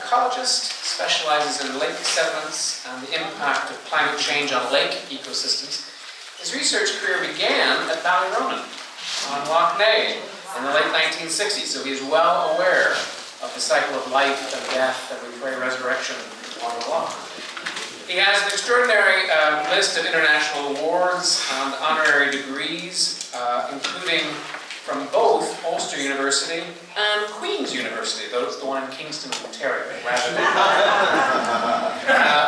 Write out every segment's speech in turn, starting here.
ecologist, specializes in lake sediments and the impact of climate change on lake ecosystems. His research career began at Ballyronan on Lough Neagh in the late 1960s, so he is well aware of the cycle of life and death, and we pray resurrection on the Lough. He has an extraordinary list of international awards and honorary degrees, including from both Ulster University and Queen's University, though it's the one in Kingston, Ontario, rather than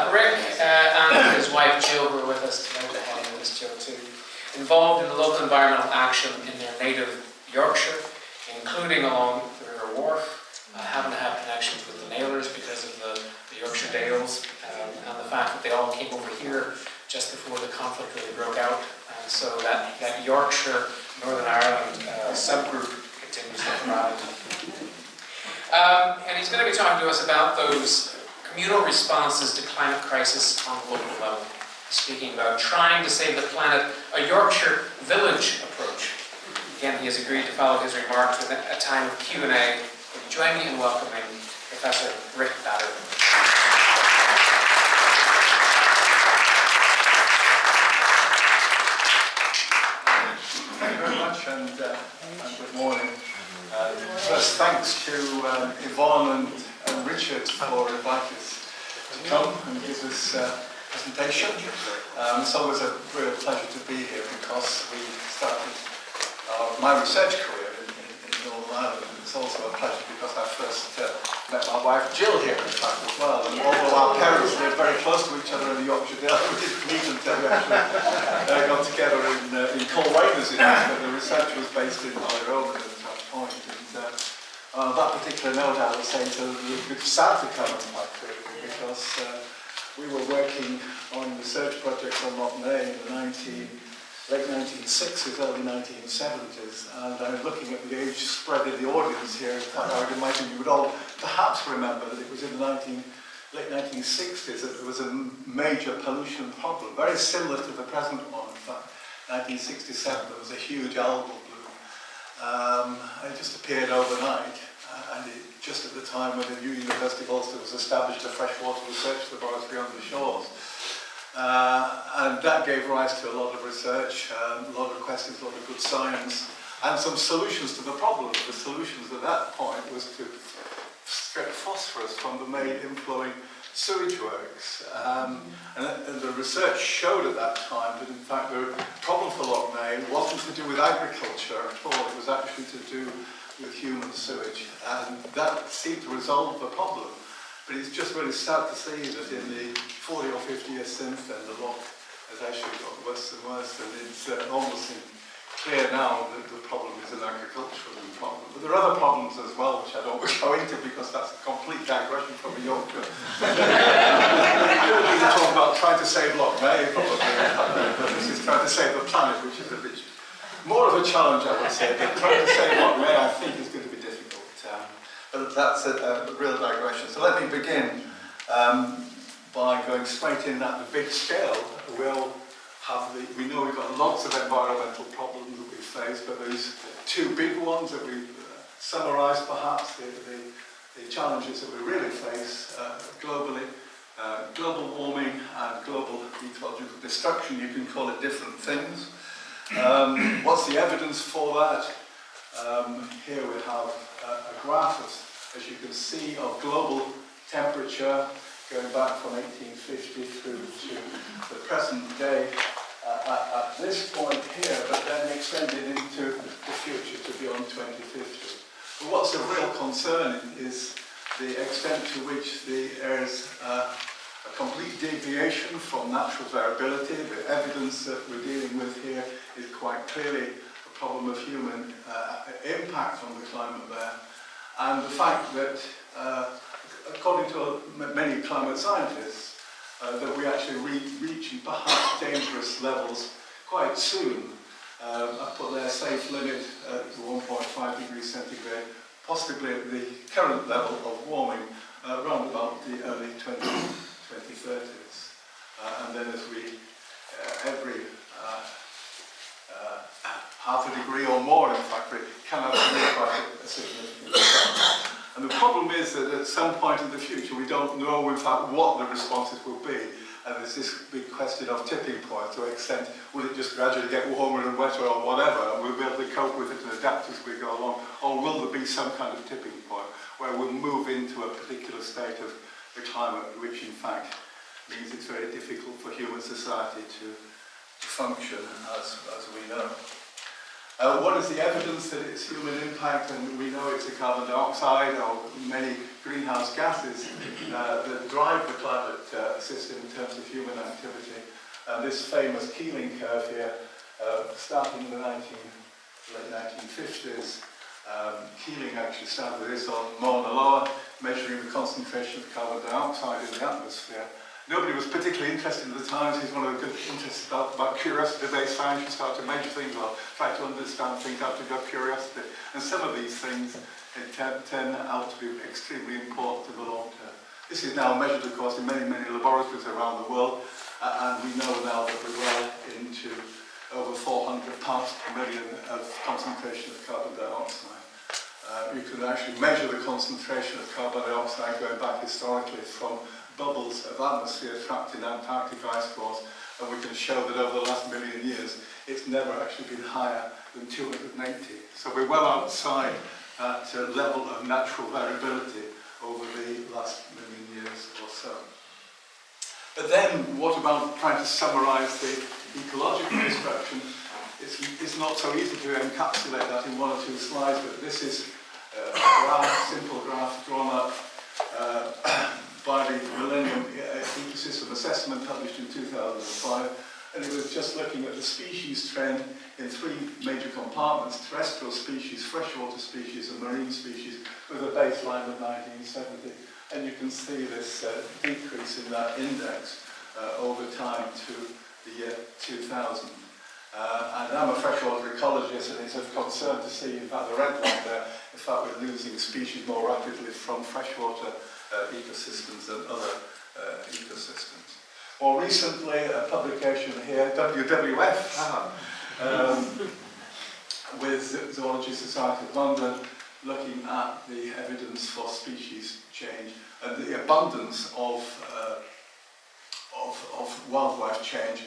Rick and his wife Jill, who are with us tonight, the heading of this, Jill too, involved in the local environmental action in their native Yorkshire, including along the River Wharfe. Happen to have connections with the Nailers because of the Yorkshire Dales, and the fact that they all came over here just before the conflict really broke out. And so that Yorkshire, Northern Ireland subgroup continues to thrive. And he's going to be talking to us about those communal responses to climate crisis on a global level. Speaking about trying to save the planet, a Yorkshire village approach. Again, he has agreed to follow his remarks with a time of Q&A. Join me in welcoming Professor Rick Battarbee. Thank you very much, and good morning. First, thanks to Yvonne and Richard for inviting us to come and give this presentation. It's always a real pleasure to be here because we started my research career in Northern Ireland. It's also a pleasure because I first met my wife Jill here, in fact, as well. And although our parents lived very close to each other in the Yorkshire Dales, we didn't meet until we actually got together in Corrymeela, as it is. But the research was based in Battarbee at that point. And on that particular note, I was saying to it's sad to come in my career because we were working on research projects on Lough Neagh in the late 1960s, early 1970s, and I'm looking at the age spread in the audience here. In fact, I would imagine you would all perhaps remember that it was in the late 1960s that there was a major pollution problem, very similar to the present one. In fact, 1967 there was a huge algal bloom. It just appeared overnight, and just at the time when the new University of Ulster was established, a freshwater research laboratory on the shores. And that gave rise to a lot of research, a lot of questions, a lot of good science, and some solutions to the problem. The solutions at that point was to extract phosphorus from the main inflowing sewage works. And the research showed at that time that, in fact, the problem for Lough Neagh wasn't to do with agriculture at all, it was actually to do with human sewage. And that seemed to resolve the problem. But it's just really sad to see that in the 40 or 50 years since then, the loch has actually got worse and worse, and it's almost clear now that the problem is an agricultural problem. But there are other problems as well, which I don't want to go into because that's a complete digression from a Yorkshire. We're talking about trying to save Lough Neagh, probably, but this is trying to save the planet, which is a bit more of a challenge, I would say. But trying to save Lough Neagh, I think, is going to be difficult. But that's a real digression. So let me begin by going straight in at the big scale. We know we've got lots of environmental problems that we face, but these two big ones that we summarise perhaps, the challenges that we really face globally, global warming and global ecological destruction. You can call it different things. What's the evidence for that? Here we have a graph, as you can see, of global temperature going back from 1850 through to the present day at this point here, but then extended into the future to beyond 2050. But what's of real concern is the extent to which there is a complete deviation from natural variability. The evidence that we're dealing with here is quite clearly a problem of human impact on the climate there. And the fact that, according to many climate scientists, that we actually reaching perhaps dangerous levels quite soon. I put their safe limit at 1.5 degrees centigrade, possibly at the current level of warming, around about the early 2030s. And then as we, every half a degree or more, in fact, we can have quite a significant effect. And the problem is that at some point in the future we don't know in fact what the responses will be, and there's this big question of tipping point. To what extent will it just gradually get warmer and wetter or whatever, and we'll be able to cope with it and adapt as we go along, or will there be some kind of tipping point where we'll move into a particular state of the climate which in fact means it's very difficult for human society to function as we know. What is the evidence that it's human impact? And we know it's the carbon dioxide or many greenhouse gases that drive the climate system in terms of human activity. And this famous Keeling curve here, starting in the late 1950s, Keeling actually started this on Mauna Loa, measuring the concentration of carbon dioxide in the atmosphere. Nobody was particularly interested at the time. He's one of the good interests about curiosity-based science. You start to measure things or try to understand things out of your curiosity. And some of these things turn out to be extremely important in the long term. This is now measured, of course, in many, many laboratories around the world. And we know now that we're well into over 400 parts per million of concentration of carbon dioxide. You can actually measure the concentration of carbon dioxide going back historically from bubbles of atmosphere trapped in Antarctic ice cores, and we can show that over the last million years it's never actually been higher than 280. So we're well outside that level of natural variability over the last million years or so. But then what about trying to summarise the ecological destruction? It's not so easy to encapsulate that in one or two slides, but this is a graph, simple graph drawn up by the Millennium Ecosystem Assessment published in 2005, and it was just looking at the species trend in three major compartments: terrestrial species, freshwater species and marine species, with a baseline of 1970. And you can see this decrease in that index over time to the year 2000. And I'm a freshwater ecologist, and it's of concern to see, in fact, the red line there, in fact, we're losing species more rapidly from freshwater ecosystems than other ecosystems. More recently, a publication here, WWF, with Zoology Society of London, looking at the evidence for species change and the abundance of wildlife change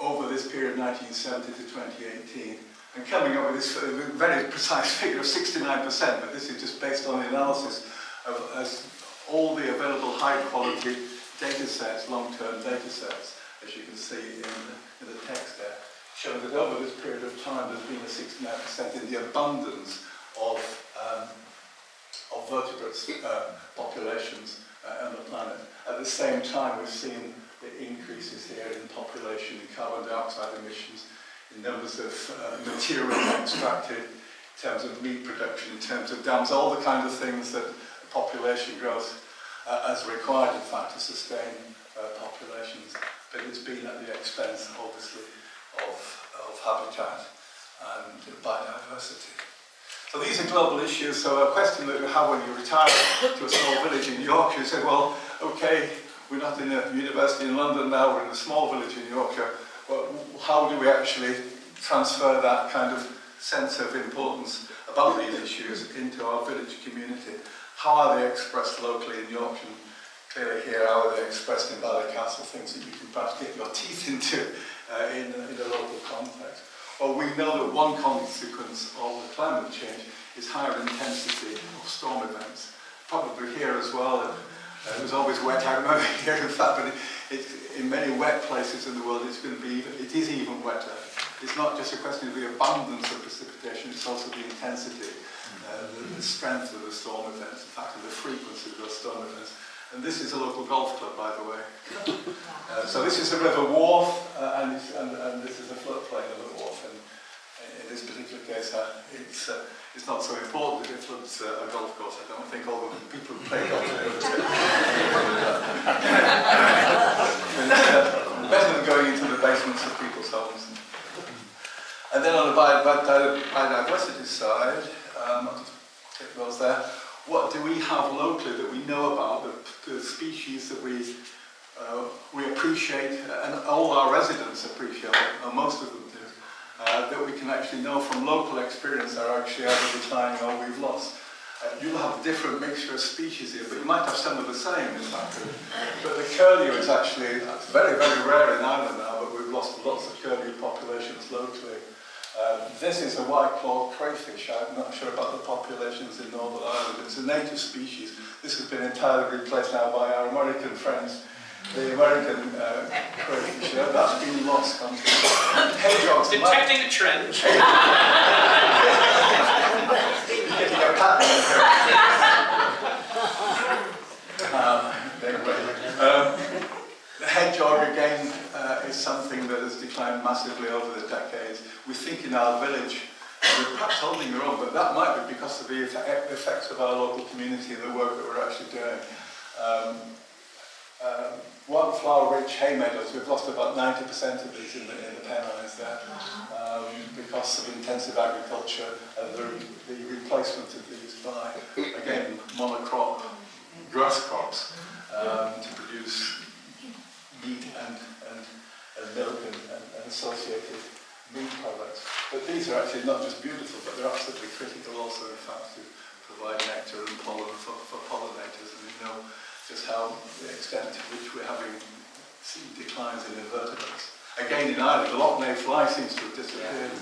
over this period 1970 to 2018, and coming up with this very precise figure of 69%, but this is just based on the analysis of all the available high-quality data sets, long-term data sets, as you can see in the text there, showing that over this period of time there's been a 69% in the abundance of vertebrates populations on the planet. At the same time, we've seen the increases here in population, in carbon dioxide emissions, in numbers of materials extracted, in terms of meat production, in terms of dams, all the kinds of things that population growth as required, in fact, to sustain populations. But it's been at the expense, obviously, of habitat and biodiversity. So these are global issues. So a question that you have when you retire to a small village in Yorkshire, you say, well, okay, we're not in a university in London now, we're in a small village in Yorkshire. Well, how do we actually transfer that kind of sense of importance about these issues into our village community? How are they expressed locally in Yorkshire? Clearly here, how are they expressed in Ballycastle, things that you can perhaps get your teeth into in a local context. Well, we know that one consequence of the climate change is higher intensity of storm events. Probably here as well. It was always wet, I remember here in fact, but in many wet places in the world it is even wetter. It's not just a question of the abundance of precipitation, it's also the intensity, the strength of the storm events, in fact, the frequency of those storm events. And this is a local golf club, by the way. So this is the River Wharfe, and this is the floodplain of the Wharfe. And in this particular case, it's not so important that it floods a golf course. I don't think all the people who play golf are able to. Better than going into the basements of people's homes. And then on the biodiversity side, I'll just take those there. What do we have locally that we know about, the species that we appreciate, and all our residents appreciate, or most of them do, that we can actually know from local experience are actually either declining or we've lost? You'll have a different mixture of species here, but you might have some of the same, in fact. But the curlew is actually, it's very, very rare in Ireland now, but we've lost lots of curlew populations locally. This is a white-clawed crayfish. I'm not sure about the populations in Northern Ireland. It's a native species. This has been entirely replaced now by our American friends. The American crayfish, that's been lost completely. Hedgehogs. Detecting a trend. You're getting a pattern. The hedgehog, again, is something that has declined massively over the decades. We think in our village, we're perhaps holding our own, but that might be because of the effects of our local community and the work that we're actually doing. Wildflower-rich hay meadows, we've lost about 90% of these in the Pennines there because of intensive agriculture and the replacement of these by, again, monocrop grass crops to produce meat and milk and associated meat products. But these are actually not just beautiful, but they're absolutely critical also, in fact, to provide nectar and pollen for pollinators. And we know just how the extent to which we're having seen declines in invertebrates. Again, in Ireland, the Loch Ness fly seems to have disappeared.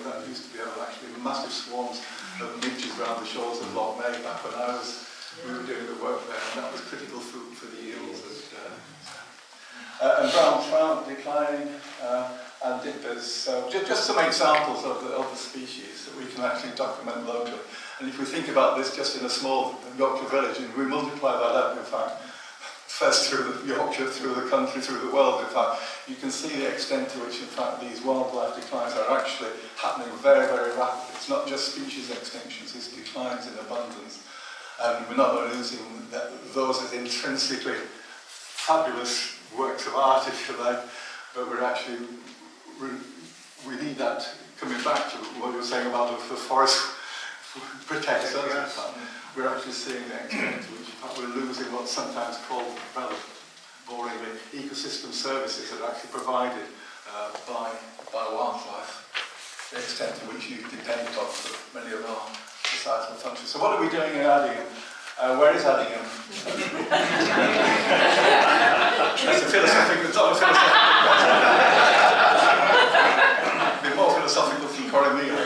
That used to be actually massive swarms of midges around the shores of Loch Ness back when we were doing the work there, and that was critical food for the eels. And brown trout declining, and dippers. So just some examples of the species that we can actually document locally. And if we think about this just in a small Yorkshire village, and we multiply that up, in fact, first through Yorkshire, through the country, through the world, in fact, you can see the extent to which, in fact, these wildlife declines are actually happening very, very rapidly. It's not just species extinctions, it's declines in abundance. And we're not only losing those as intrinsically fabulous works of art, if you like, but we're actually, we need that coming back to what you were saying about the forest protects us, in fact. We're actually seeing the extent to which, in fact, we're losing what's sometimes called, rather boringly, ecosystem services that are actually provided by wildlife, the extent to which you depend on for many of our societal functions. So what are we doing in Addingham? Where is Addingham? That's a philosophical, it's not a philosophical. Be more philosophical than Corrymeela.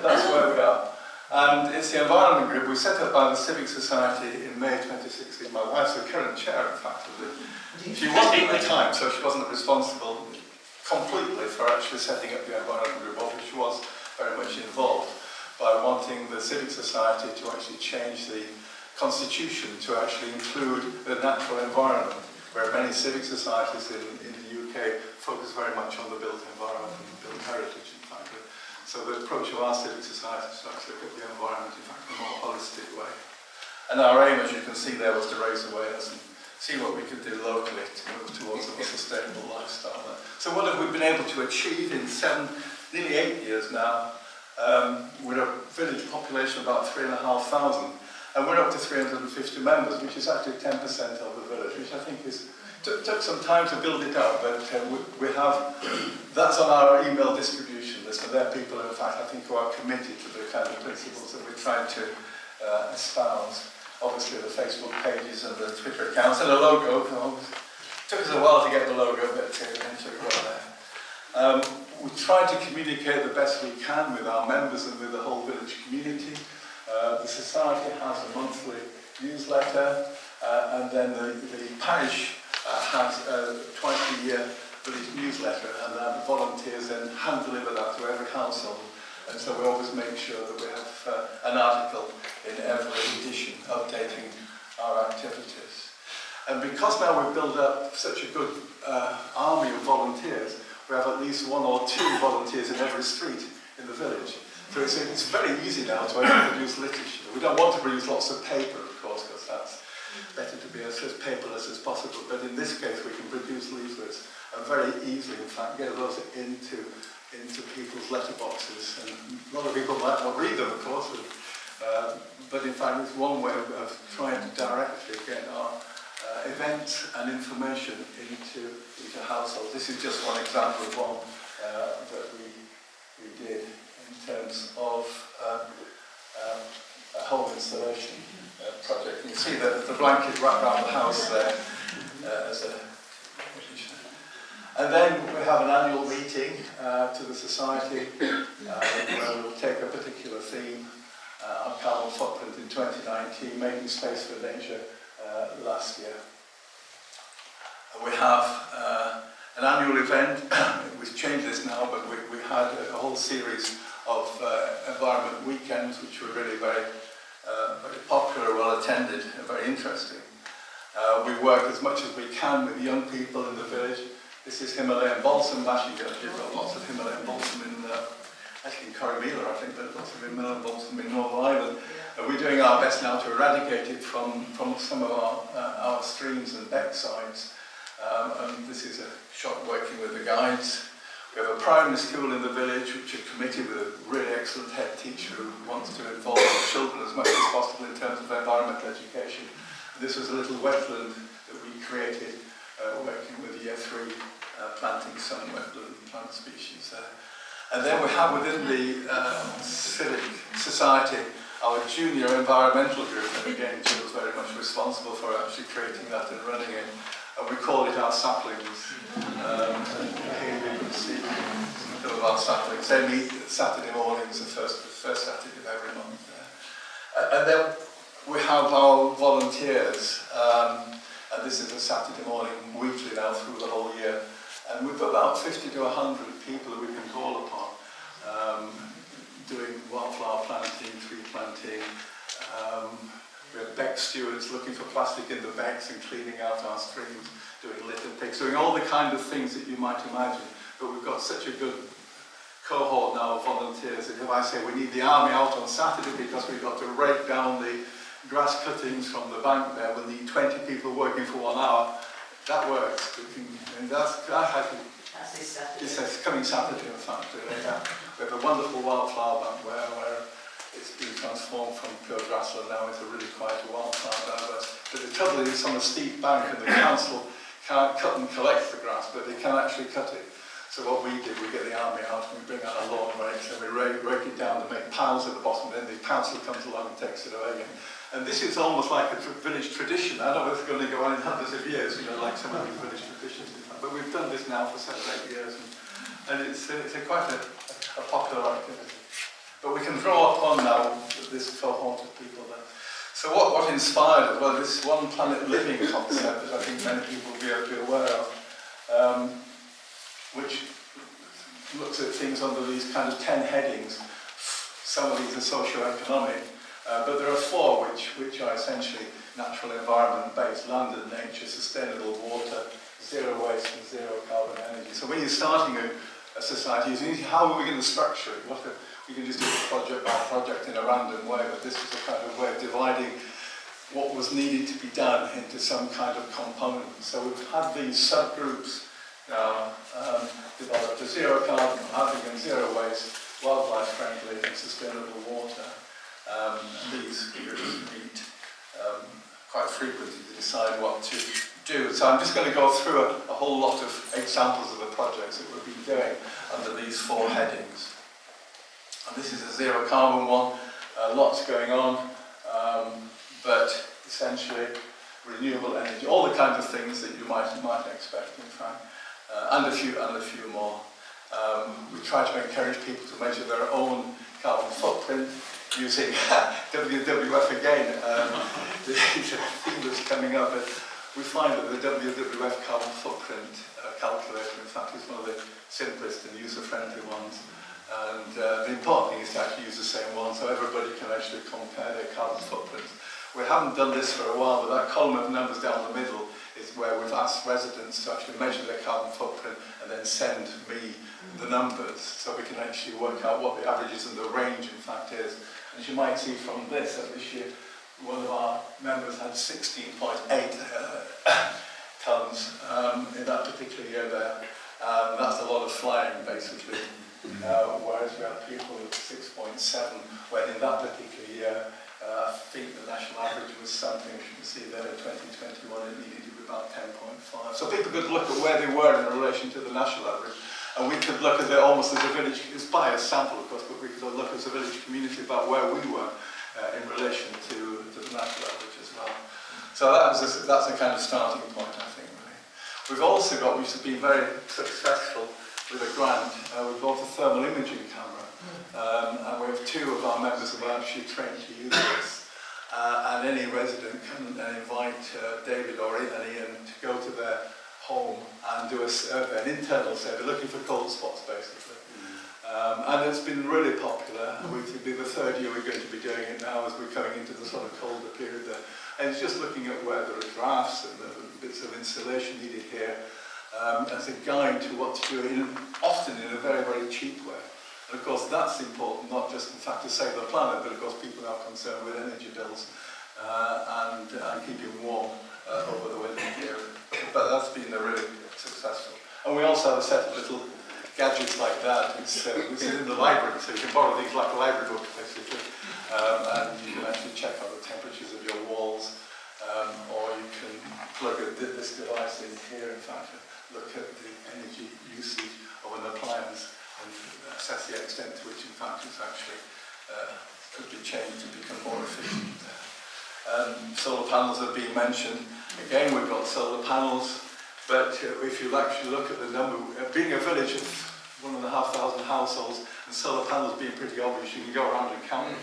That's where we are. And it's the environment group we set up by the Civic Society in May 2016. My wife's the current chair, in fact, of the... She wasn't at the time, so she wasn't responsible completely for actually setting up the environment group, although she was very much involved by wanting the Civic Society to actually change the constitution to actually include the natural environment, where many civic societies in the UK focus very much on the built environment and built heritage, in fact. So the approach of our civic society is to actually look at the environment, in fact, in a more holistic way. And our aim, as you can see there, was to raise awareness and see what we could do locally to move towards a more sustainable lifestyle. So what have we been able to achieve in nearly 8 years now? We're a village population of about 3,500, and we're up to 350 members, which is actually 10% of the village, which I think took some time to build it up, but we have, that's on our email distribution list, and they're people, in fact, I think, who are committed to the kind of principles that we're trying to espouse. Obviously, the Facebook pages and the Twitter accounts and the logo. Took us a while to get the logo, but eventually we got there. We try to communicate the best we can with our members and with the whole village community. The society has a monthly newsletter, and then the parish has a twice-a-year village newsletter, and the volunteers then hand-deliver that to every household. And so we always make sure that we have an article in every edition updating our activities. And because now we've built up such a good army of volunteers, we have at least 1 or 2 volunteers in every street in the village. So it's very easy now to produce literature. We don't want to produce lots of paper, of course, because that's better to be as paperless as possible. But in this case, we can produce leaflets and very easily, in fact, get those into people's letterboxes. And a lot of people might not read them, of course, but in fact, it's one way of trying to directly get our events and information into households. This is just one example of one that we did in terms of a home installation project. You can see the blanket wrapped around the house there as a... And then we have an annual meeting to the Society where we'll take a particular theme, our carbon footprint in 2019, making space for nature last year. We have an annual event. We've changed this now, but we had a whole series of environment weekends which were really very popular, well attended and very interesting. We work as much as we can with young people in the village. This is Himalayan balsam. Actually, you've got lots of Himalayan balsam actually in Corrymeela. I think there's lots of Himalayan balsam in Northern Ireland. And we're doing our best now to eradicate it from some of our streams and becksides. And this is a shot working with the guides. We have a primary school in the village which are committed with a really excellent head teacher who wants to involve the children as much as possible in terms of environmental education. And this was a little wetland that we created working with Year 3, planting some wetland plant species there. And then we have within the civic society our junior environmental group, and again Jill's very much responsible for actually creating that and running it. And we call it our saplings. And here we can see some of our saplings. They meet Saturday mornings, the first Saturday of every month. And then we have our volunteers. And this is a Saturday morning weekly now through the whole year. And we've got about 50 to 100 people that we can call upon, doing wildflower planting, tree planting. We have beck stewards looking for plastic in the becks and cleaning out our streams, doing litter picks, doing all the kind of things that you might imagine. But we've got such a good cohort now of volunteers that if I say we need the army out on Saturday because we've got to rake down the grass cuttings from the bank there, we'll need 20 people working for 1 hour. That works. It's coming Saturday, in fact. We have a wonderful wildflower bank where it's been transformed from pure grassland now into really quite a wildflower bank. But the trouble is it's on a steep bank and the council can't cut and collect the grass, but they can actually cut it. So what we do, we get the army out and we bring out our lawn rakes and we rake it down to make piles at the bottom, and then the council comes along and takes it away again. And this is almost like a village tradition. I don't know if it's going to go on in hundreds of years, like some of these village traditions. But we've done this now for 7 or 8 years, and it's quite a popular activity. But we can draw upon now this cohort of people there. So what inspired us? Well, this one planet living concept that I think many people will be aware of, which looks at things under these kind of 10 headings. Some of these are socio-economic, but there are 4 which are essentially natural environment-based: land and nature, sustainable water, zero waste and zero carbon energy. So when you're starting a society, how are we going to structure it? We can just do it project by project in a random way, but this was a kind of way of dividing what was needed to be done into some kind of component. So we've had these subgroups now developed: zero carbon, having and zero waste, wildlife friendly and sustainable water. And these groups meet quite frequently to decide what to do. So I'm just going to go through a whole lot of examples of the projects that we've been doing under these 4 headings. And this is a zero carbon one, lots going on, but essentially renewable energy, all the kinds of things that you might expect, in fact, and a few more. We try to encourage people to measure their own carbon footprint using WWF again. The thing that's coming up, but we find that the WWF carbon footprint calculator, in fact, is one of the simplest and user-friendly ones. And the important thing is to actually use the same one so everybody can actually compare their carbon footprints. We haven't done this for a while, but that column of numbers down the middle is where we've asked residents to actually measure their carbon footprint and then send me the numbers so we can actually work out what the averages and the range in fact is. And as you might see from this, that this year one of our members had 16.8 tonnes in that particular year there. That's a lot of flying basically. Whereas we had people with 6.7 when in that particular year I think the national average was something, as you can see there in 2021 it needed to be about 10.5. So people could look at where they were in relation to the national average, and we could look at it almost as a village, it's by a sample of course, but we could look as a village community about where we were. in relation to the natural average as well. So that's a kind of starting point, I think. Really. We've also got, which has been very successful with a grant, we've got a thermal imaging camera, and we have 2 of our members who are actually trained to use this. And any resident can invite David or Ian to go to their home and do a survey, an internal survey, looking for cold spots basically. And it's been really popular. We'll be the 3rd year we're going to be doing it now as we're coming into the sort of colder period there. And it's just looking at where there are drafts and the bits of insulation needed here as a guide to what to do, often in a very, very cheap way. And of course that's important, not just in fact to save the planet, but of course people are concerned with energy bills and keeping warm over the winter period. But that's been really successful. And we also have a set of little gadgets like that. It's in the library, so you can borrow these like a library book basically. And you can actually check out the temperatures of your walls, or you can plug this device in here, in fact, look at the energy usage of an appliance and assess the extent to which, in fact, it's actually could be changed to become more efficient. Solar panels have been mentioned. Again, we've got solar panels, but if you actually look at the number, being a village of 1,500 households, and solar panels being pretty obvious, you can go around and count them.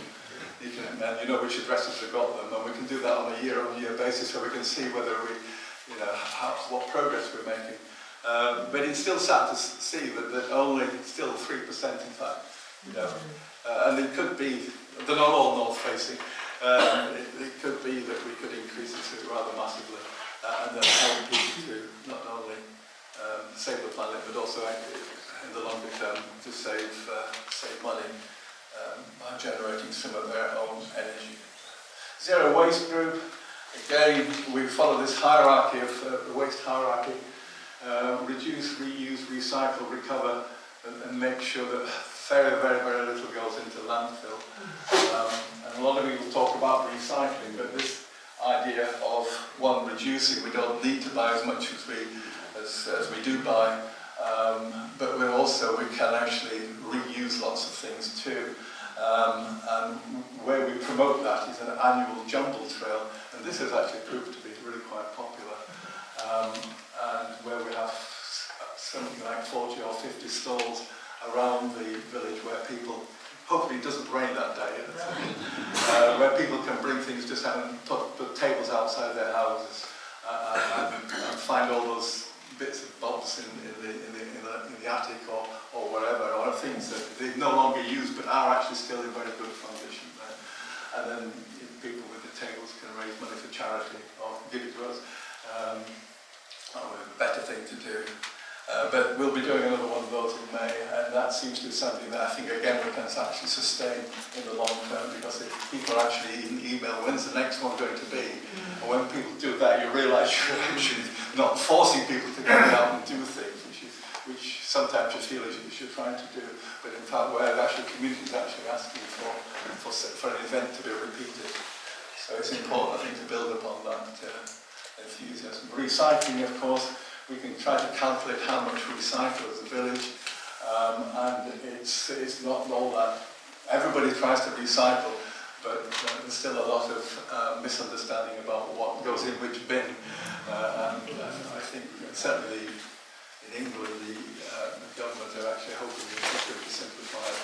And you know which addresses have got them, and we can do that on a year-on-year basis, so we can see whether we, what progress we're making. But it's still sad to see that only still 3%, in fact, and it could be they're not all north-facing. It could be that we could increase it rather massively, and then help people to not only save the planet, but also in the longer term to save money. By generating some of their own energy. Zero Waste Group, again, we follow this hierarchy of the waste hierarchy, reduce, reuse, recycle, recover, and make sure that very, very, very little goes into landfill. And a lot of people talk about recycling, but this idea of, one, reducing, we don't need to buy as much as we do buy, but we can actually reuse lots of things too. And where we promote that is an annual jumble trail, and this has actually proved to be really quite popular. And where we have something like 40 or 50 stalls around the village where people, hopefully it doesn't rain that day, where people can bring things, just have and put tables outside their houses and find all those bits and bobs in the attic or wherever, or things that they no longer use but are actually still in very good condition there. And then people with the tables can raise money for charity or give it to us. A better thing to do. But we'll be doing another one of those in May, and that seems to be something that I think again we can actually sustain in the long term, because if people actually even email when's the next one going to be, and when people do that you realise you're actually not forcing people to go out and do things, which sometimes you feel as if you're trying to do, but in fact where actually communities are actually asking for an event to be repeated. So it's important, I think, to build upon that enthusiasm. Recycling, of course, we can try to calculate how much we recycle as a village, and it's not all that. Everybody tries to recycle, but there's still a lot of misunderstanding about what goes in which bin. And I think certainly in England, the government are actually hoping it's going to be simplified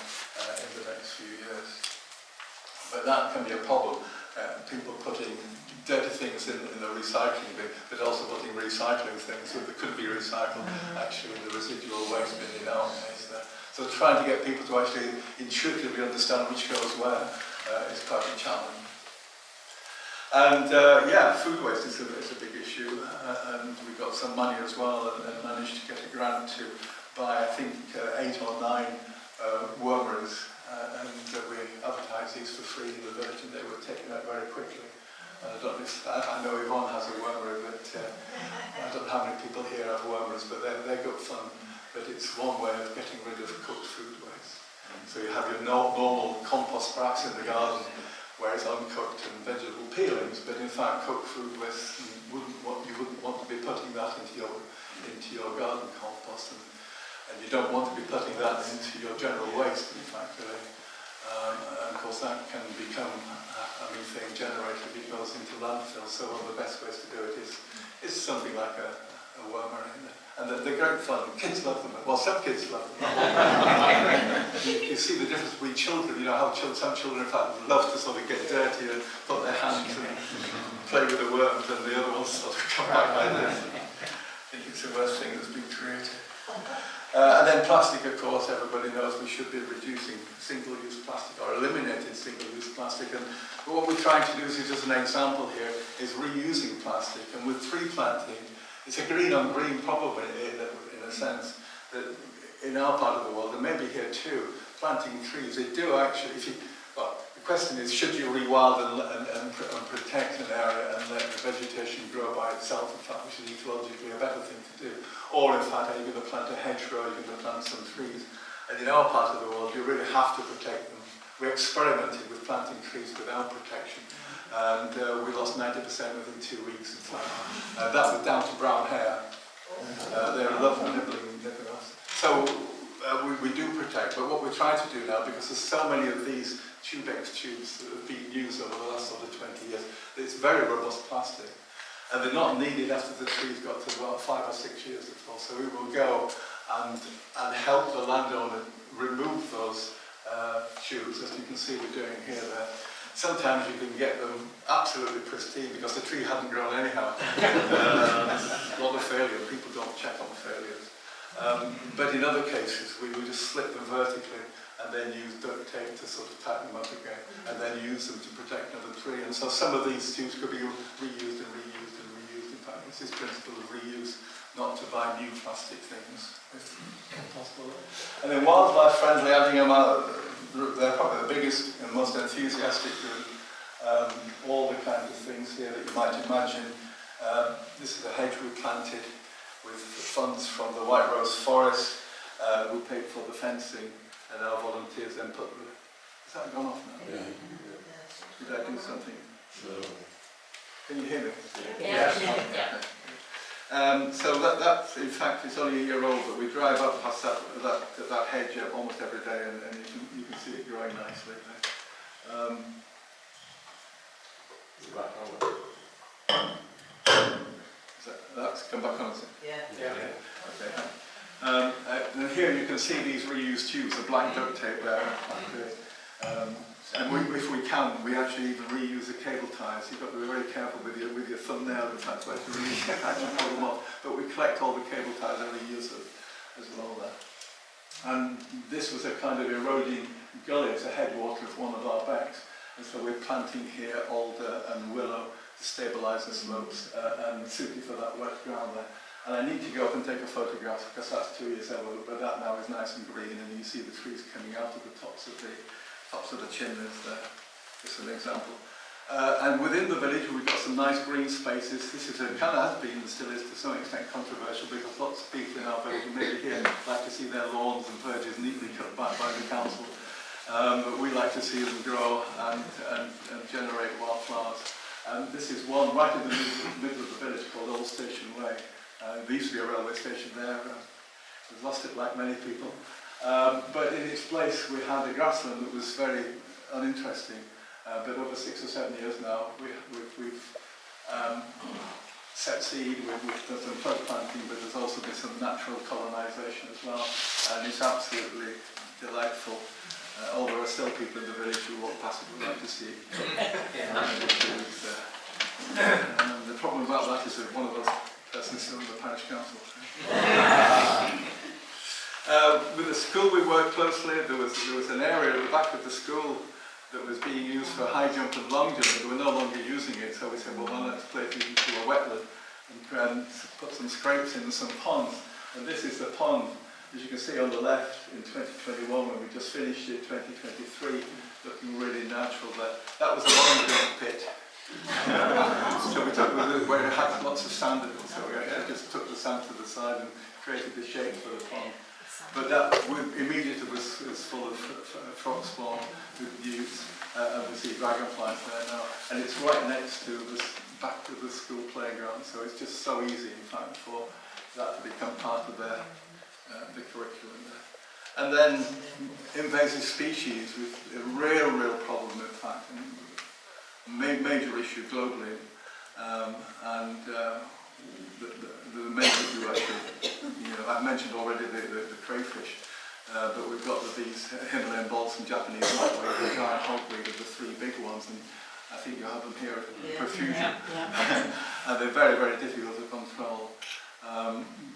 in the next few years. But that can be a problem. People putting dirty things in the recycling bin, but also putting recycling things that could be recycled actually in the residual waste bin in our case there. So trying to get people to actually intuitively understand which goes where is quite a challenge. And food waste is a big issue, and we got some money as well, and managed to get a grant to buy, I think, 8 or 9 wormeries, and we advertised these for free in the village, and they were taken out very quickly. I don't know if, I know Yvonne has a wormery, but I don't know how many people here have wormeries, but they're good fun. But it's one way of getting rid of cooked food waste. So you have your normal compost racks in the garden, where it's uncooked and vegetable peelings, but in fact cooked food waste, you wouldn't want to be putting that into your garden compost, and you don't want to be putting that into your general waste, in fact, really. And of course that can become methane generated, it goes into landfill. So one of the best ways to do it is something like a wormer in there. And they're great fun. Kids love them. Well, some kids love them. You see the difference between children. You know how some children, in fact, love to sort of get dirty and put their hands and play with the worms, and the other ones sort of come back like this. I think it's the worst thing that's been created. And then plastic, of course, everybody knows we should be reducing single-use plastic or eliminating single-use plastic. And what we're trying to do is just an example here is reusing plastic. And with tree planting, it's a green on green problem in a sense that in our part of the world, and maybe here too, planting trees, they do actually, well, the question is, should you rewild and protect an area and let the vegetation grow by itself, in fact, which is ecologically a better thing to do? Or in fact, are you going to plant a hedgerow, you're going to plant some trees? And in our part of the world, you really have to protect them. We experimented with planting trees without protection. And we lost 90% within 2 weeks. That was down to brown hair. They love nibbling us. So we do protect, but what we're trying to do now, because there's so many of these Tubex tubes that have been used over the last sort of 20 years, it's very robust plastic. And they're not needed after the trees got to about 5 or 6 years at all. So we will go and help the landowner remove those tubes, as you can see we're doing here. Sometimes you can get them absolutely pristine because the tree hadn't grown anyhow. There's a lot of failure. People don't check on failures. But in other cases, we would just slip them vertically and then use duct tape to sort of tighten them up again, and then use them to protect another tree. And so some of these tubes could be reused and reused and reused. In fact, it's this principle of reuse, not to buy new plastic things, if possible. And then wildlife friendly, adding them out. They're probably the biggest and most enthusiastic group. All the kinds of things here that you might imagine. This is a hedge we planted with funds from the White Rose Forest. We paid for the fencing, and our volunteers then put the... Has that gone off now? Yeah. Did I do something? No. Can you hear me? Yeah. So that's, in fact, it's only a year old, but we drive up past that hedge almost every day, and you can see it growing nicely. That's come back on, is it? Yeah. Okay. And here you can see these reused tubes, the black duct tape there. And if we can, we actually even reuse the cable ties. You've got to be very careful with your thumbnail, in fact, to actually pull them off. But we collect all the cable ties and reuse them as well there. And this was a kind of eroding gully. It's a headwater of one of our becks. And so we're planting here alder and willow to stabilise the slopes and suit it for that wet ground there. And I need to go up and take a photograph because that's 2 years old, but that now is nice and green, and you see the trees coming out of the tops of the chimneys there. Just an example. And within the village we've got some nice green spaces. This is kind of has been and still is to some extent controversial because lots of people in our village, maybe here, like to see their lawns and verges neatly cut back by the council. But we like to see them grow and generate wildflowers. And this is one right in the middle of the village called Old Station Way. There used to be a railway station there. We've lost it like many people. But in its place we had a grassland that was very uninteresting. But over 6 or 7 years now, we've set seed, we've done some plug planting, but there's also been some natural colonisation as well. And it's absolutely delightful. Although there are still people in the village who walk past it would like to see it. And the problem about that is that one of those persons still in the parish council. With the school we worked closely. There was an area at the back of the school that was being used for high jump and long jump, but they were no longer using it, so we said, well, why not place it into a wetland and put some scrapes in and some ponds. And this is the pond, as you can see on the left, in 2021, when we just finished it, 2023, looking really natural there. That was a long jump pit. So we took where it had lots of sand in it, so we just took the sand to the side and created the shape for the pond. But that immediately was full of frog spawn with newts, and we see dragonflies there now. And it's right next to the back of the school playground, so it's just so easy, in fact, for that to become part of the curriculum there. And then invasive species with a real problem, in fact. And major issue globally, and the major issue actually, I've mentioned already the crayfish, but we've got these Himalayan balsam, Japanese knotweed, and giant hogweed are the three big ones, and I think you have them here in profusion, and they're very, very difficult to control.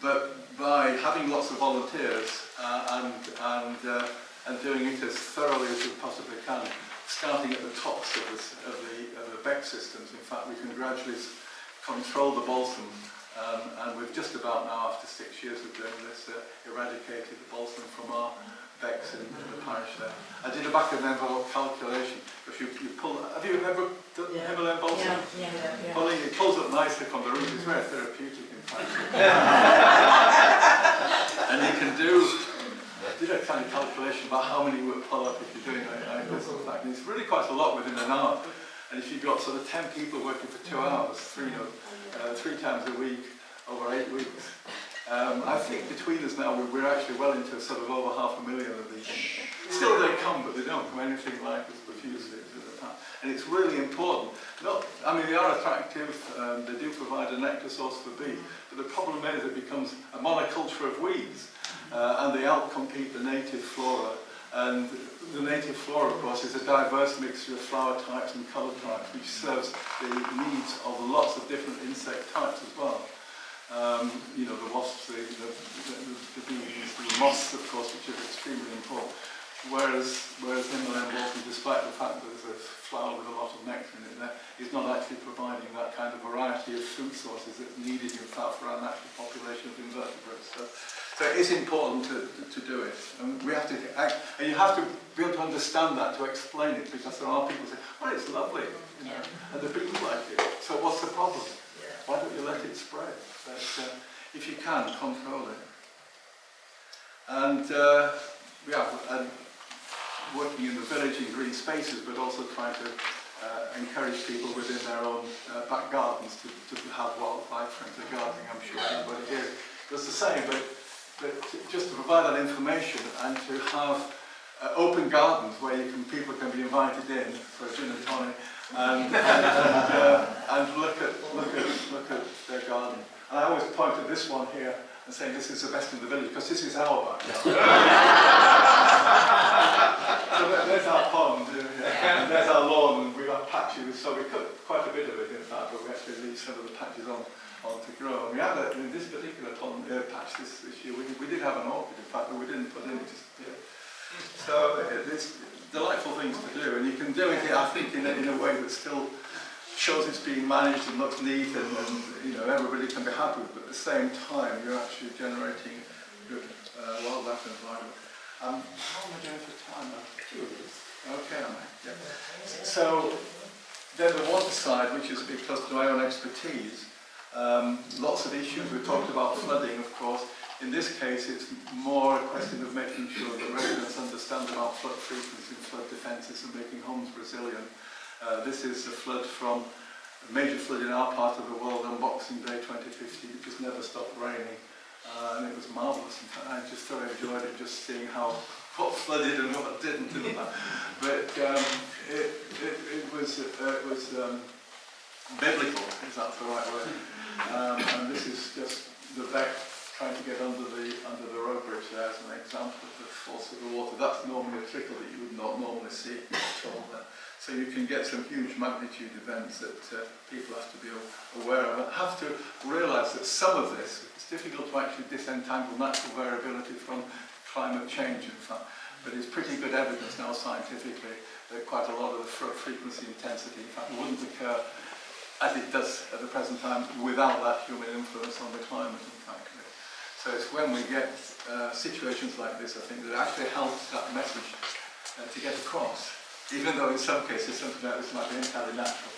But by having lots of volunteers and doing it as thoroughly as we possibly can, starting at the tops of the beck systems, in fact, we can gradually control the balsam, and we've just about now, after 6 years of doing this, eradicated the balsam from our becks in the parish there. I did a back of the envelope calculation. If you pull, have you ever done Himalayan balsam? Yeah. Pulling, it pulls up nicely from the root. It's very therapeutic, in fact. And you can I did a kind of calculation about how many you would pull up if you're doing it like this. In fact, and it's really quite a lot within an hour. And if you've got sort of 10 people working for 2 hours, three times a week, over 8 weeks, I think between us now, we're actually well into sort of over 500,000 of these. Still they come, but they don't come anything like as profusely as in the past. And it's really important. They are attractive, they do provide a nectar source for bees, but the problem is it becomes a monoculture of weeds, and they outcompete the native flora. And the native flora, of course, is a diverse mixture of flower types and colour types, which serves the needs of lots of different insect types as well. The wasps, the bees, the moths, of course, which are extremely important. Whereas Himalayan balsam, despite the fact that there's a flower with a lot of nectar in it there, is not actually providing that kind of variety of food sources that's needed, in fact, for our natural population of invertebrates. So it is important to do it. And we have to act, and you have to be able to understand that to explain it, because there are people who say, well, it's lovely, and the bees like it. So what's the problem? Why don't you let it spread? But if you can, control it. And and working in the village in green spaces, but also trying to encourage people within their own back gardens to have wildlife friendly gardening. I'm sure everybody here does the same, but just to provide that information and to have open gardens where people can be invited in for a gin and tonic and look at their garden. And I always point to this one here and say this is the best in the village, because this is our backyard. So there's our pond, and there's our lawn, and we've got patches, so we cut quite a bit of it in fact, but we actually leave some of the patches on to grow. And we had in this particular pond patch this year, we did have an orchid in fact, but we didn't put in, it just appeared. So it's delightful things to do, and you can do it, I think, in a way that still shows it's being managed and looks neat, and everybody can be happy with it, but at the same time you're actually generating good wildlife environment. How am I doing for time now? 2 minutes. Okay, am I? Yeah. So then the water side, which is a bit close to my own expertise, lots of issues. We talked about flooding, of course. In this case, it's more a question of making sure that residents understand about flood frequency and flood defences and making homes resilient. This is a flood from a major flood in our part of the world on Boxing Day 2015. It just never stopped raining, and it was marvellous. In fact, I just thoroughly enjoyed it, just seeing what flooded and what didn't. But it was biblical, if that's the right word. And this is just the beck trying to get under the road bridge there as an example of the force of the water. That's normally a trickle that you would not normally see at all there. So you can get some huge magnitude events that people have to be aware of, and have to realise that some of this, it's difficult to actually disentangle natural variability from climate change, in fact, but it's pretty good evidence now scientifically that quite a lot of the frequency intensity, in fact, wouldn't occur as it does at the present time without that human influence on the climate, in fact. So it's when we get situations like this, I think, that actually helps that message to get across, even though in some cases something like this might be entirely natural.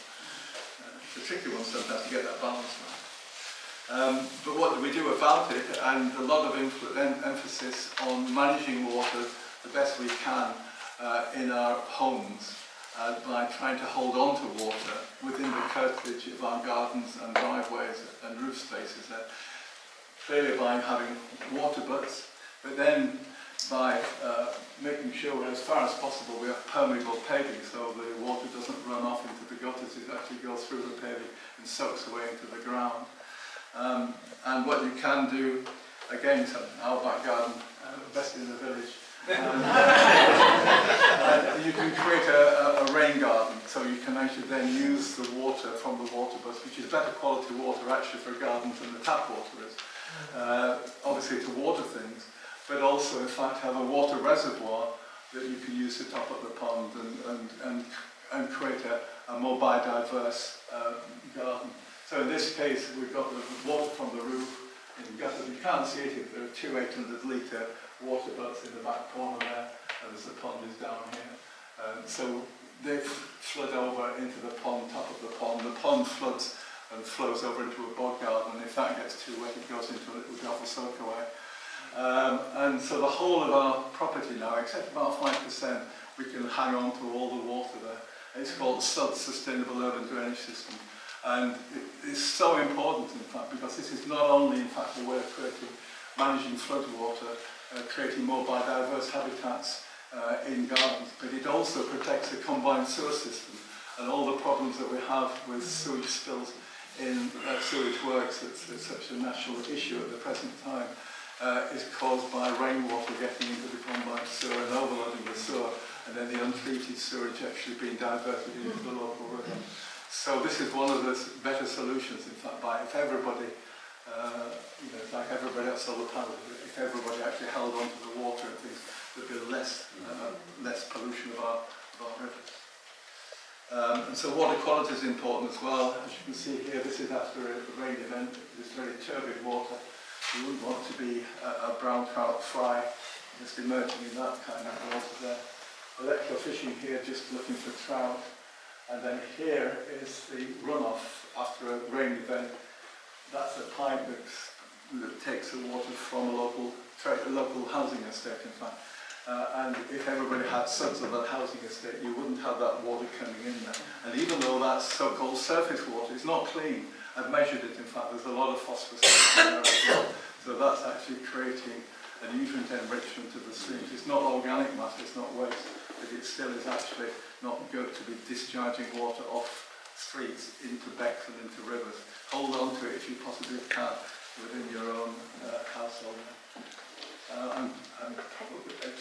It's a tricky one sometimes to get that balance right. But what do we do about it? And a lot of emphasis on managing water the best we can in our homes by trying to hold on to water within the curtilage of our gardens and driveways and roof spaces. Clearly by having water butts, but then by making sure, as far as possible, we have permeable paving, so the water doesn't run off into the gutters. It actually goes through the paving and soaks away into the ground. And what you can do, again, it's our back garden, best in the village. You can create a rain garden, so you can actually then use the water from the water bus, which is better quality water actually for gardens than the tap water is. Obviously to water things, but also in fact have a water reservoir that you can use to top up the pond and create a more biodiverse garden. So in this case we've got the water from the roof in the gutter. You can't see it if there are two 800-litre water butts in the back corner there, and as the pond is down here. So they flood over into the pond, top of the pond. The pond floods and flows over into a bog garden, and if that gets too wet, it goes into a little gravel soakaway. And so the whole of our property now, except about 5%, we can hang on to all the water there. It's called Sustainable Urban Drainage System. And it is so important, in fact, because this is not only, in fact, a way of managing floodwater, creating more biodiverse habitats in gardens, but it also protects the combined sewer system and all the problems that we have with sewage spills in sewage works. It's such a national issue at the present time. Is caused by rainwater getting into the combined sewer and overloading the sewer, and then the untreated sewage actually being diverted into the local river. So this is one of the better solutions, in fact, by if everybody, like everybody else solar panels, if everybody actually held on to the water and things, there'd be less pollution of our rivers. And so water quality is important as well. As you can see here, this is after a rain event. This very turbid water. You wouldn't want to be a brown trout fry just emerging in that kind of water there. Electrofishing here, just looking for trout. And then here is the runoff after a rain event. That's a pipe that takes the water from a local housing estate, in fact. And if everybody had suds of that housing estate, you wouldn't have that water coming in there. And even though that's so-called surface water, it's not clean. I've measured it, in fact, there's a lot of phosphorus in there as well. So that's actually creating a nutrient enrichment of the streams. It's not organic matter, it's not waste, but it still is actually not good to be discharging water off streets into becks and into rivers. Hold on to it if you possibly can within your own household.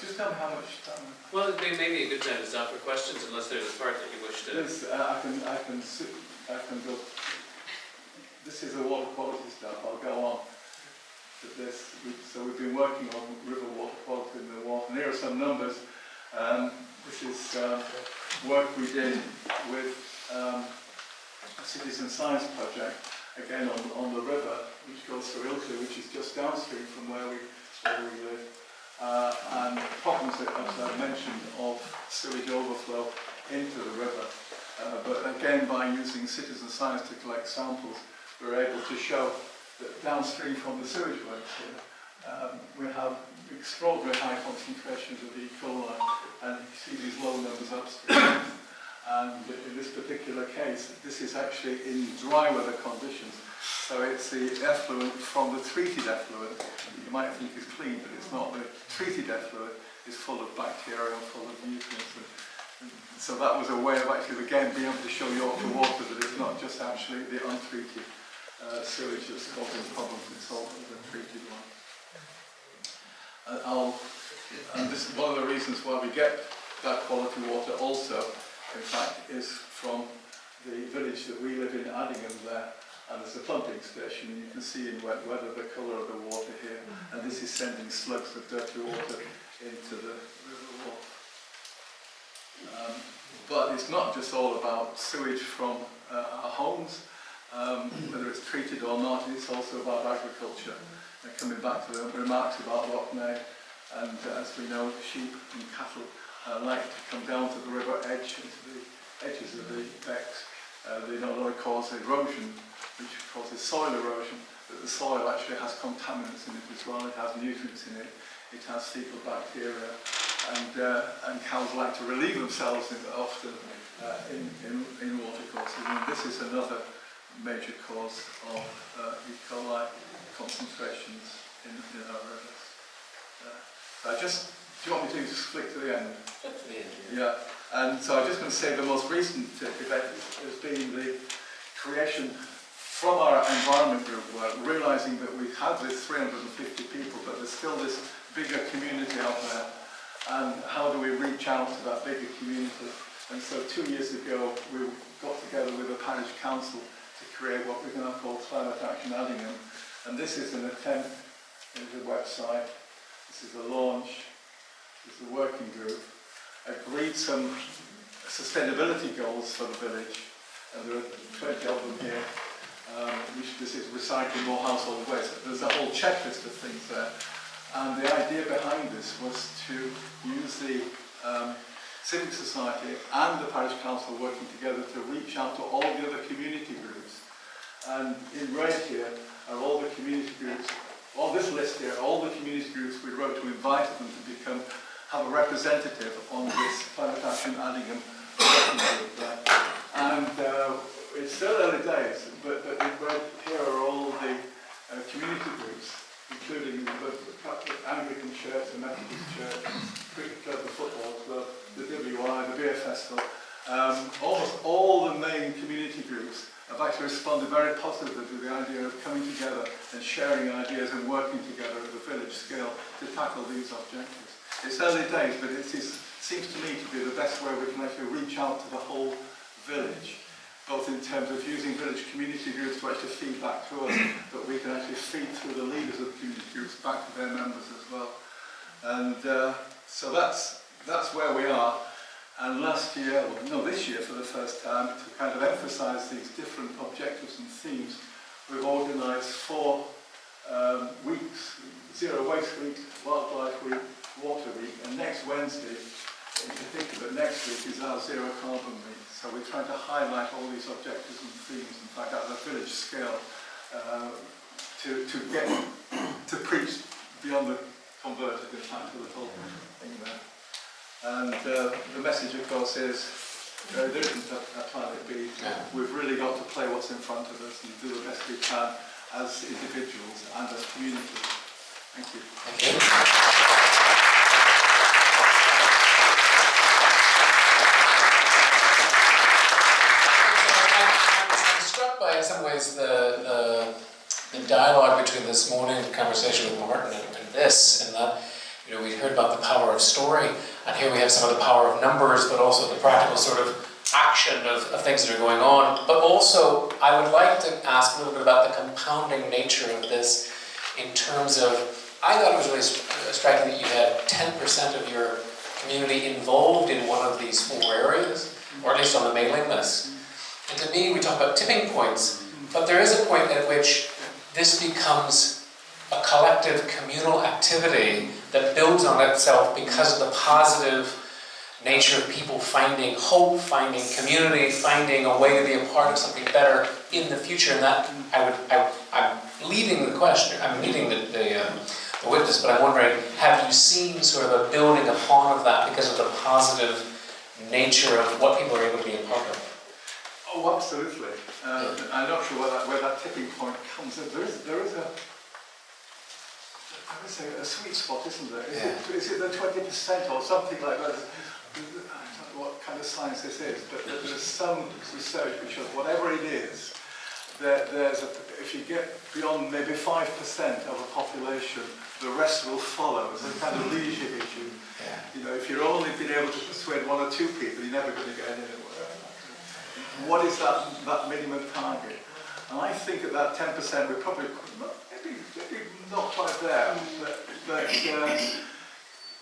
Just tell me how much time. Well, it may be a good time to stop for questions, unless there's a part that you wish to. I can go. This is the water quality stuff. I'll go on to this. So we've been working on river water quality in the water. And here are some numbers. This is work we did with a citizen science project, again on the river, which goes through Ilkley, which is just downstream from where we live. And problems that, as I mentioned, of sewage overflow into the river. But again, by using citizen science to collect samples, we're able to show that downstream from the sewage works here, we have extraordinarily high concentrations of E. coli, and you see these low numbers upstream. And in this particular case, this is actually in dry weather conditions. So it's the effluent from the treated effluent. You might think is clean, but it's not. The treated effluent is full of bacteria and full of nutrients. And so that was a way of actually, again, being able to show Yorkshire water that it's not just actually the untreated sewage that's causing problems, it's also the treated one. And this is one of the reasons why we get that quality water also, in fact, is from the village that we live in, Addingham there, and there's a pumping station, and you can see in wet weather the colour of the water here, and this is sending slugs of dirty water into the river Wharfe. But it's not just all about sewage from our homes, whether it's treated or not, it's also about agriculture. Coming back to the remarks about Loch Ness, and as we know, sheep and cattle like to come down to the river edge, into the edges of the becks. They not only cause erosion, which causes soil erosion, but the soil actually has contaminants in it as well. It has nutrients in it. It has fecal bacteria, and cows like to relieve themselves often in watercourses. And this is another major cause of E. coli concentrations in our rivers. Do you want me to just flick to the end? Yeah. Yeah, and so I'm just going to say the most recent event has been the creation from our environment group work, realising that we have this 350 people, but there's still this bigger community out there, and how do we reach out to that bigger community? And so 2 years ago, we got together with the parish council to create what we're going to call Climate Action Addingham, and this is an attempt, there's a website, this is a launch, this is a working group, agreed some sustainability goals for the village, and there are 20 of them here. This is recycling more household waste. There's a whole checklist of things there. And the idea behind this was to use the civic society and the parish council working together to reach out to all the other community groups. And in red here are all the community groups, all this list here, all the community groups we wrote to invite them to have a representative on this Climate Action Addingham working group there. And it's still early days, but in red here are all the community groups, including the Anglican Church, the Methodist Church, Cricket Club, the Football Club, the WI, the Beer Festival. Almost all the main community groups have actually responded very positively to the idea of coming together and sharing ideas and working together at the village scale to tackle these objectives. It's early days, but it seems to me to be the best way we can actually reach out to the whole village, both in terms of using village community groups to actually feed back to us, but we can actually feed through the leaders of the community groups back to their members as well. And so that's where we are. And last year, this year for the first time, to kind of emphasise these different objectives and themes, we've organised 4 weeks: Zero Waste Week, Wildlife Week, Water Week, and next Wednesday, in particular, next week is our Zero Carbon Week. So we're trying to highlight all these objectives and themes, in fact, at the village scale, to get to preach beyond the converted, in fact, to the whole thing there. And the message, of course, is there isn't a planet B. We've really got to play what's in front of us and do the best we can as individuals and as communities. Thank you. Thank you. I'm struck by, in some ways, the dialogue between this morning conversation with Martin and this, in that we heard about the power of story, and here we have some of the power of numbers, but also the practical sort of action of things that are going on. But also, I would like to ask a little bit about the compounding nature of this in terms of, I thought it was really striking that you had 10% of your community involved in one of these 4 areas, or at least on the mailing list. And to me, we talk about tipping points, but there is a point at which this becomes a collective communal activity that builds on itself because of the positive nature of people finding hope, finding community, finding a way to be a part of something better in the future. And that I'm leading the question, I'm leading the witness, but I'm wondering, have you seen sort of a building upon of that because of the positive nature of what people are able to be a part of? Oh, absolutely. I'm not sure where that tipping point comes in. There is a sweet spot, isn't there? Is it the 20% or something like that? I don't know what kind of science this is, but there's some research which shows whatever it is, if you get beyond maybe 5% of a population, the rest will follow. It's a kind of leadership issue. If you're only being able to persuade 1 or 2 people, you're never going to get anywhere. What is that minimum target? And I think at that 10% we're probably maybe not quite there, but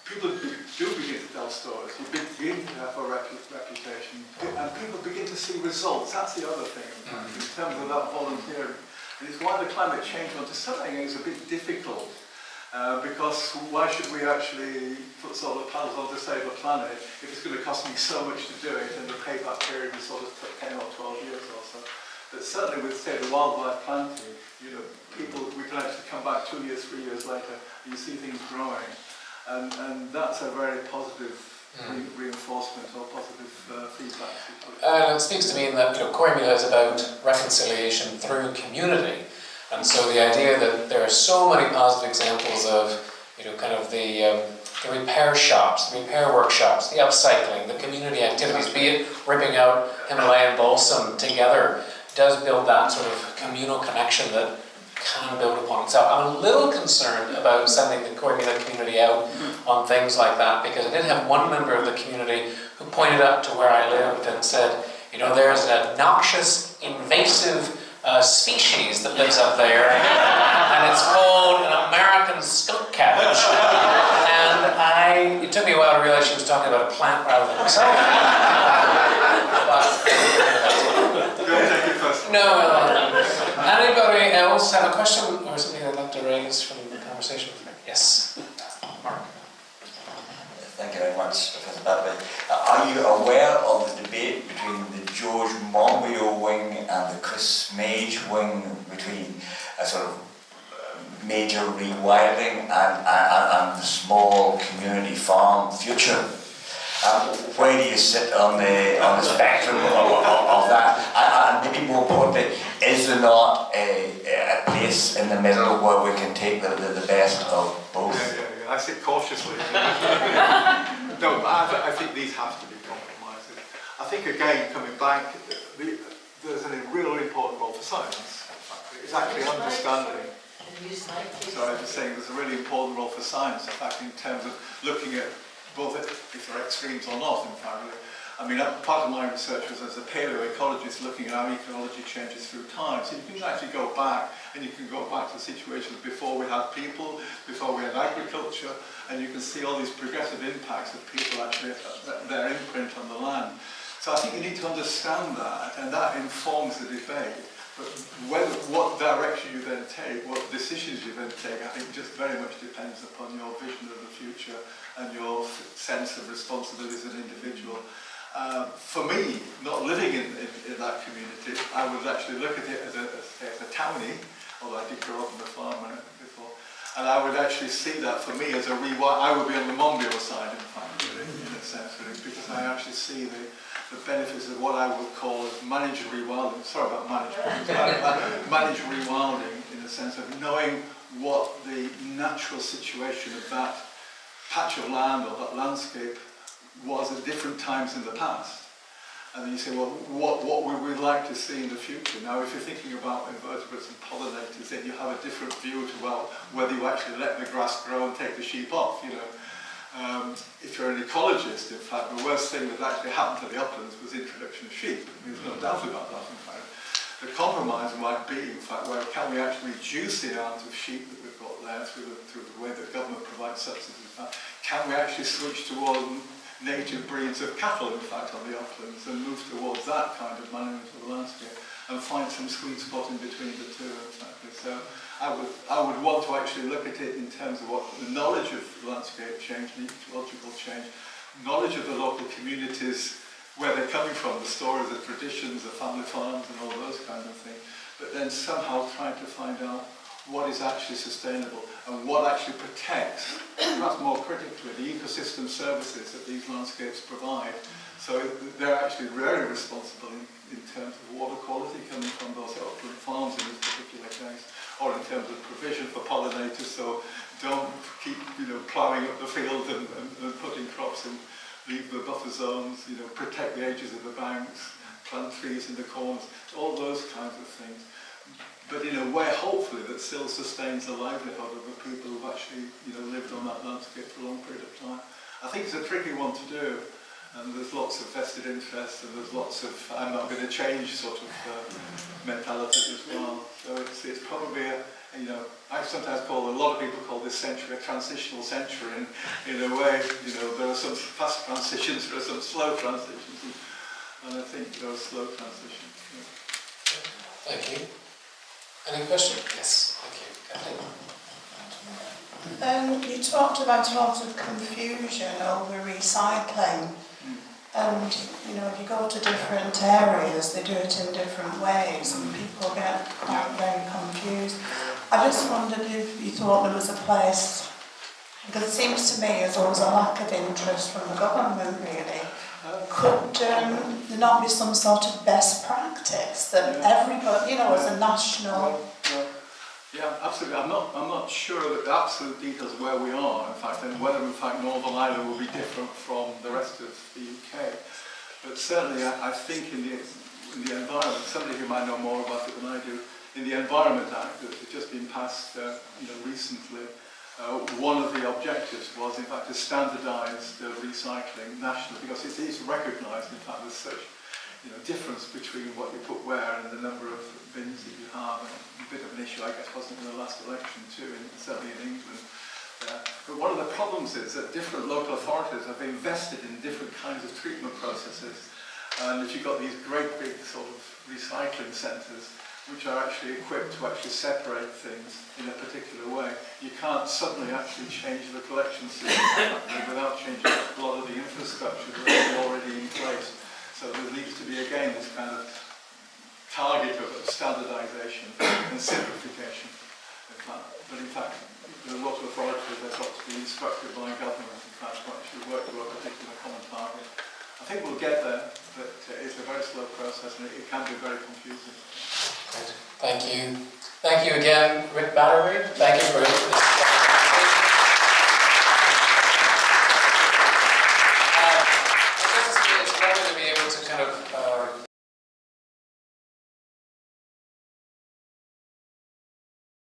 people do begin to tell stories. You begin to have a reputation, and people begin to see results. That's the other thing, in terms of that volunteering. And it's why the climate change one, to some extent, is a bit difficult. Because why should we actually put solar panels on to save the planet if it's going to cost me so much to do it, and the payback period is sort of 10 or 12 years or so. But certainly with, say, the wildlife planting, we can actually come back 2 years, 3 years later, and you see things growing. And that's a very positive reinforcement or positive feedback. It speaks to me in that Corrymeela is about reconciliation through community. And so the idea that there are so many positive examples of, kind of the the repair shops, the repair workshops, the upcycling, the community activities, be it ripping out Himalayan balsam together, does build that sort of communal connection that can build upon itself. I'm a little concerned about sending the Corrymeela community out on things like that, because I did have one member of the community who pointed up to where I lived and said, you know, there's a noxious, invasive species that lives up there, and it's called an American skunk cabbage. And it took me a while to realize she was talking about a plant rather than myself. No. Anybody else have a question or something they'd like to raise from the conversation? Yes, Mark. Thank you very much, Professor Battarbee. Are you aware of the debate between the George Monbiot wing and the Chris Mage wing, between a sort of major rewilding and the small community farm future? Where do you sit on the spectrum of that? And maybe more importantly, is there not a place in the middle where we can take the best of both? Yeah. I sit cautiously. No, but I think these have to be compromises. I think, again, coming back, there's a really important role for science. It's actually understanding. So I was saying there's a really important role for science, in fact, in terms of looking at both if they're extremes or not, in fact. I mean, part of my research was as a paleoecologist looking at how ecology changes through time. So you can actually go back, and you can go back to situations before we had people, before we had agriculture, and you can see all these progressive impacts of people actually, their imprint on the land. So I think you need to understand that, and that informs the debate. But what direction you then take, what decisions you then take, I think just very much depends upon your vision of the future and your sense of responsibility as an individual. For me, not living in that community, I would actually look at it as a townie, although I did grow up on the farm before, and I would actually see that for me as a rewild. I would be on the Monbiot side, in fact, really, in a sense, really, because I actually see the benefits of what I would call as managed rewilding. Sorry about managed rewilding, in the sense of knowing what the natural situation of that patch of land or that landscape was at different times in the past. And then you say, well, what would we like to see in the future? Now, if you're thinking about invertebrates and pollinators, then you have a different view to, well, whether you actually let the grass grow and take the sheep off, you know. If you're an ecologist, in fact, the worst thing that actually happened to the uplands was the introduction of sheep. There's no doubt about that, in fact. The compromise might be, in fact, where can we actually reduce the amount of sheep that we've got there through the way that government provides subsidies? In fact, can we actually switch toward native breeds of cattle, in fact, on the uplands and move towards that kind of management of the landscape and find some sweet spot in between the two, in fact. So I would want to actually look at it in terms of what the knowledge of landscape change, and ecological change, knowledge of the local communities, where they're coming from, the stories, the traditions, the family farms and all those kinds of things, but then somehow trying to find out what is actually sustainable and what actually protects, perhaps more critically, the ecosystem services that these landscapes provide. So they're actually very responsible in terms of water quality coming from those upland farms in this particular case, or in terms of provision for pollinators, so don't keep ploughing up the field and putting crops in, leave the buffer zones, protect the edges of the banks, plant trees in the corners, all those kinds of things. But in a way, hopefully, that still sustains the livelihood of the people who've actually lived on that landscape for a long period of time. I think it's a tricky one to do, and there's lots of vested interest, and there's lots of I'm not going to change sort of mentality as well. So it's probably I sometimes call, a lot of people call this century a transitional century, and in a way, there are some fast transitions, there are some slow transitions, and I think there are slow transitions. Yeah. Thank you. Any question? Yes, thank you. Kathleen? You talked about a lot of confusion over recycling, and if you go to different areas, they do it in different ways, and people get quite very confused. I just wondered if you thought there was a place, because it seems to me as there was a lack of interest from the government, really. Could there not be some sort of best practice that everybody, as a national... Yeah, absolutely. I'm not sure that the absolute details of where we are, in fact, and whether in fact Northern Ireland will be different from the rest of the UK. But certainly I think in the environment, somebody who might know more about it than I do, in the Environment Act that has just been passed recently, one of the objectives was in fact to standardise the recycling nationally, because it is recognised in fact there's such difference between what you put where and the number of bins that you have. And a bit of an issue, I guess, wasn't in the last election too, certainly in England. But one of the problems is that different local authorities have invested in different kinds of treatment processes. And if you've got these great big sort of recycling centres, which are actually equipped to actually separate things in a particular way, you can't suddenly actually change the collection system without changing a lot of the infrastructure that is already in place. So there needs to be, again, this kind of target of standardisation and simplification. But in fact, the local authorities have got to be instructed by government, in fact, to actually work to a particular common target. I think we'll get there, but it's a very slow process and it can be very confusing. Thank you. Thank you again, Rick Battarbee.